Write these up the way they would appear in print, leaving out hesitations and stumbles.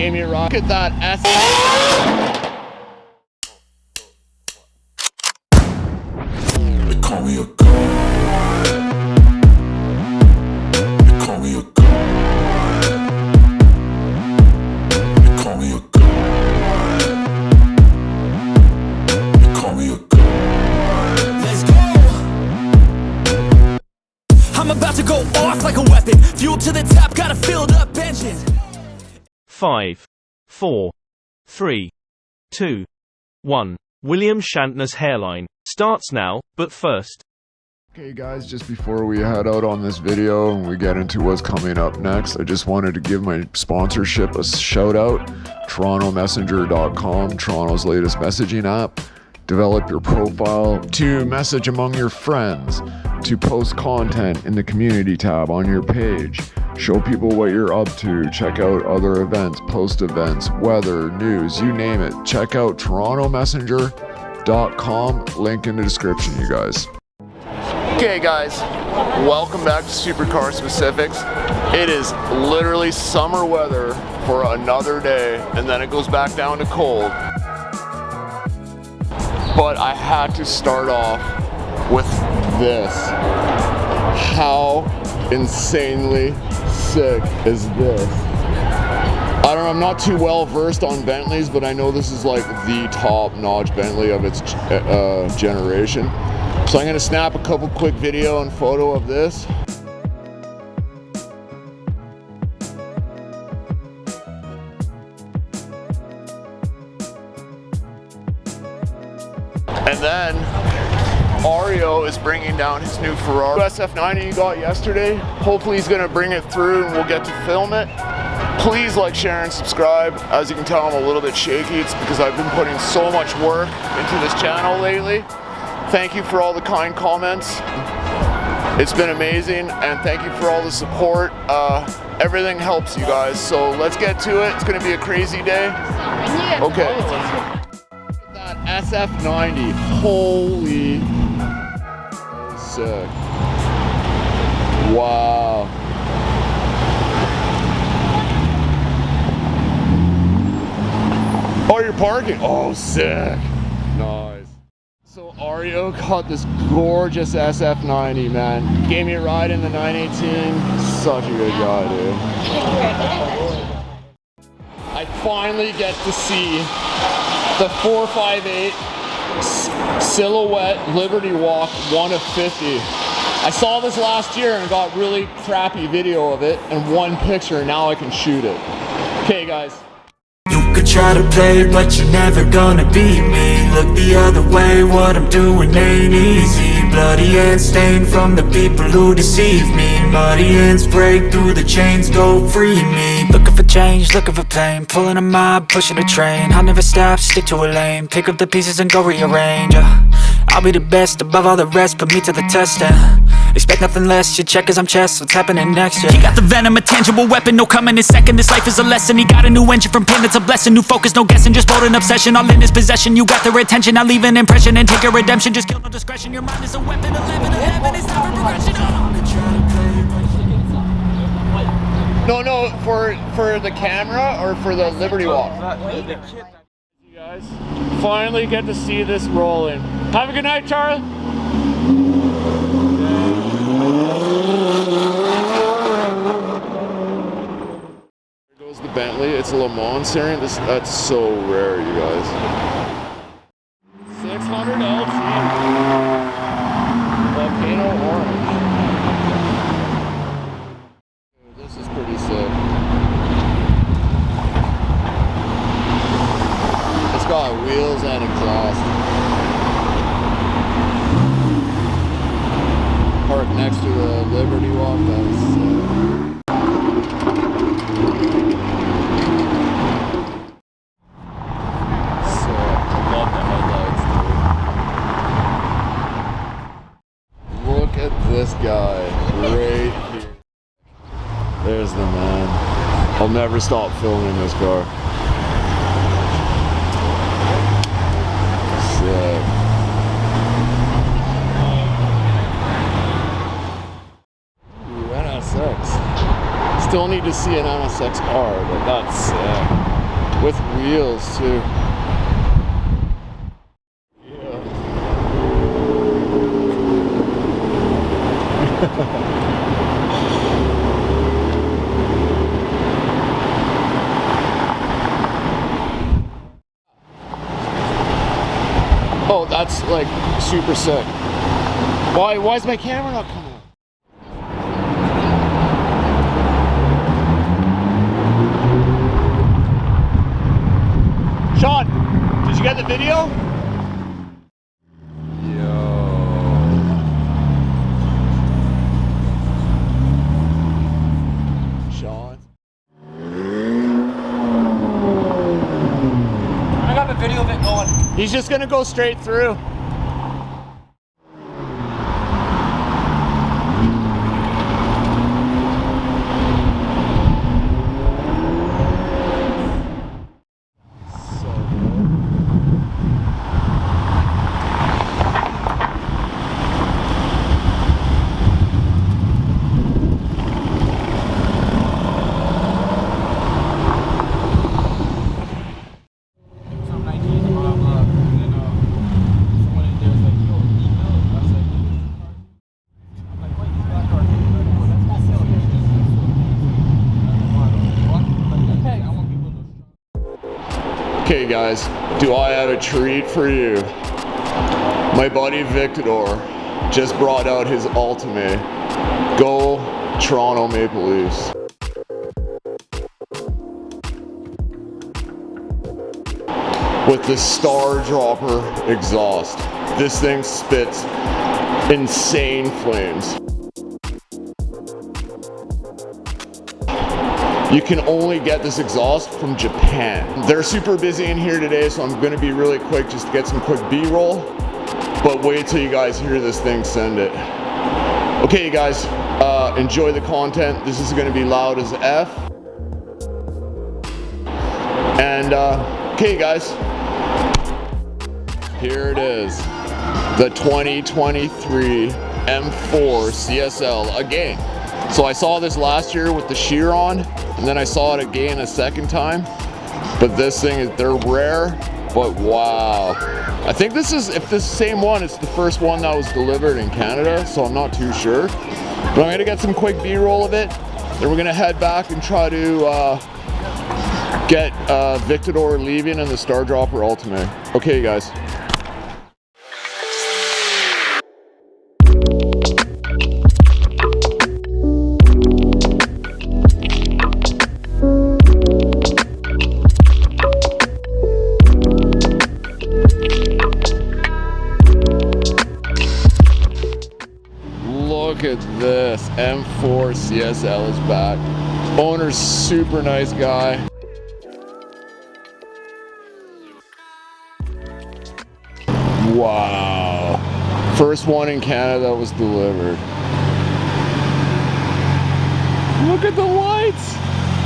gave me a ride. Look at that S. They call me a god. They call me a god. They call me a god. They call me a god. Let's go. I'm about to go off like a weapon. Fuel to the top, got a filled up engine. 5, 4, 3, 2, 1. William Shatner's hairline starts now, but first. Okay guys, just before we head out on this video and we get into what's coming up next, I just wanted to give my sponsorship a shout out. TorontoMessenger.com, Toronto's latest messaging app. Develop your profile to message among your friends, to post content in the community tab on your page, show people what you're up to, check out other events, post events, weather, news, you name it. Check out TorontoMessenger.com, link in the description, you guys. Okay guys, welcome back to Supercar Specifics. It is literally summer weather for another day, and then it goes back down to cold. But I had to start off with this. How insanely sick is this? I don't know, I'm not too well versed on Bentleys, but I know this is like the top-notch Bentley of its generation. So I'm gonna snap a couple quick video and photo of this. And then Ario is bringing down his new Ferrari SF90 he got yesterday. Hopefully he's gonna bring it through and we'll get to film it. Please like, share, and subscribe. As you can tell, I'm a little bit shaky. It's because I've been putting so much work into this channel lately. Thank you for all the kind comments. It's been amazing, and thank you for all the support. Everything helps you guys, so let's get to it. It's gonna be a crazy day. Okay. That SF90, holy sick. Wow. Oh, you're parking. Oh, sick. Nice. So Ario got this gorgeous SF90, man. Gave me a ride in the 918. Such a good guy, dude. I finally get to see the 458 Silouhette Liberty Walk 1 of 50. I saw this last year and got really crappy video of it and one picture. Now I can shoot it. Okay, guys. You could try to play, but you're never gonna beat me. Look the other way, what I'm doing ain't easy. Bloody hands stained from the people who deceive me. Muddy hands break through the chains, go free me. Looking for change, looking for pain, pulling a mob, pushing a train. I'll never stop, stick to a lane, pick up the pieces and go rearrange. I'll be the best above all the rest, put me to the test. Expect nothing less, you check as I'm chess, what's happening next, yeah. He got the venom, a tangible weapon, no coming in second. This life is a lesson, he got a new engine from pain, that's a blessing. New focus, no guessing, just bold an obsession. All in his possession, you got their attention. I'll leave an impression and take your redemption. Just kill no discretion, your mind is a weapon. 11 to heaven, it's not for progression. No, for the camera or for the Liberty Walk? You guys finally get to see this rolling. Have a good night, Charlie. There goes the Bentley. It's a Le Mans series. That's so rare, you guys. 600 LG. Volcano orange. This is pretty sick. It's got wheels and exhaust. Parked next to the Liberty Walk. That's so I love the headlights, dude. Look at this guy right here. There's the man. I'll never stop filming this car. Sick. Ooh, NSX. Still need to see an NSX car, but that's sick. With wheels too. Oh, that's like super sick. Why is my camera not coming up? Sean, did you get the video? Sean. I got the video of it going. He's just gonna go straight through. Okay guys, do I have a treat for you? My buddy Victor just brought out his Ultimae. Go Toronto Maple Leafs. With the Star Dropper exhaust. This thing spits insane flames. You can only get this exhaust from Japan. They're super busy in here today, so I'm gonna be really quick just to get some quick B-roll. But wait till you guys hear this thing send it. Okay, you guys, enjoy the content. This is gonna be loud as F. And, okay, guys, here it is. The 2023 M4 CSL again. So I saw this last year with the shear on, and then I saw it again a second time. But this thing is, they're rare, but wow. I think this is, if this same one, it's the first one that was delivered in Canada, so I'm not too sure. But I'm gonna get some quick B-roll of it. Then we're gonna head back and try to get Victor leaving in the Star Dropper Ultimae. Okay, guys. Look at this, M4 CSL is back. Owner's super nice guy. Wow. First one in Canada was delivered. Look at the lights.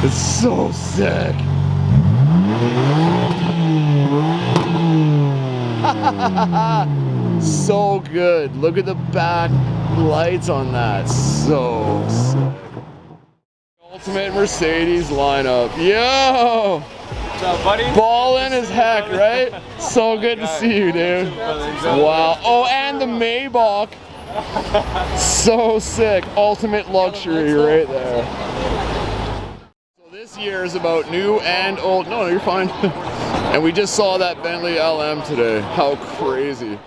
It's so sick. So good. Look at the back lights on that. So sick. Ultimate Mercedes lineup. Yo! What's up, buddy? Ballin' as heck, right? So good to see you, dude. Wow. Oh, and the Maybach. So sick. Ultimate luxury right there. So this year is about new and old. No, you're fine. And we just saw that Bentley LM today. How crazy.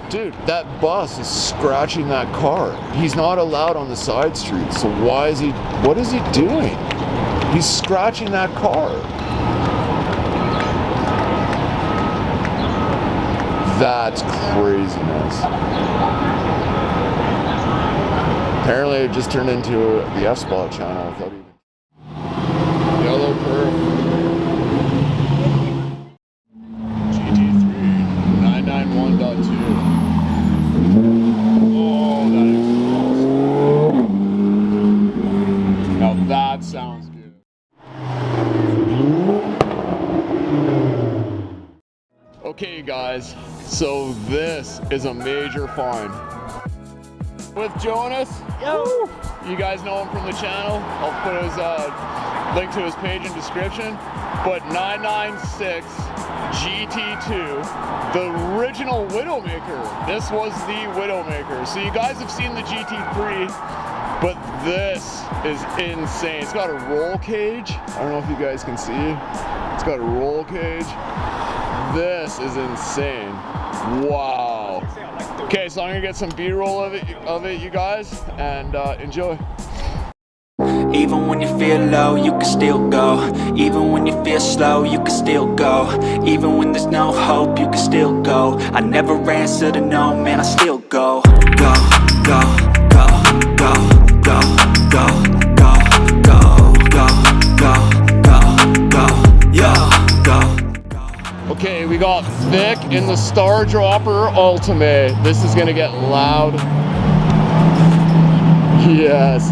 Dude, that bus is scratching that car. He's not allowed on the side streets, so why is he, what is he doing? He's scratching that car. That's craziness. Apparently it just turned into the F-Spot channel without even... Yellow curve. GT3 991.2. Oh, that is awesome. Now that sounds good. Okay guys, so this is a major find. With Jonas. Yo. You guys know him from the channel. I'll put his link to his page in description. But 996 GT2, the original Widowmaker. This was the Widowmaker. So you guys have seen the GT3, but this is insane. It's got a roll cage. I don't know if you guys can see. It's got a roll cage. This is insane. Wow. Okay, so I'm gonna get some B-roll of it, you guys, and enjoy. Even when you feel low, you can still go. Even when you feel slow, you can still go. Even when there's no hope, you can still go. I never answer to no, man, I still go. Go, go, go, go, go, go, go, go, go, go, go, go, yo, go. Okay, we got Vic in the Star Dropper Ultimae. This is gonna get loud. Yes.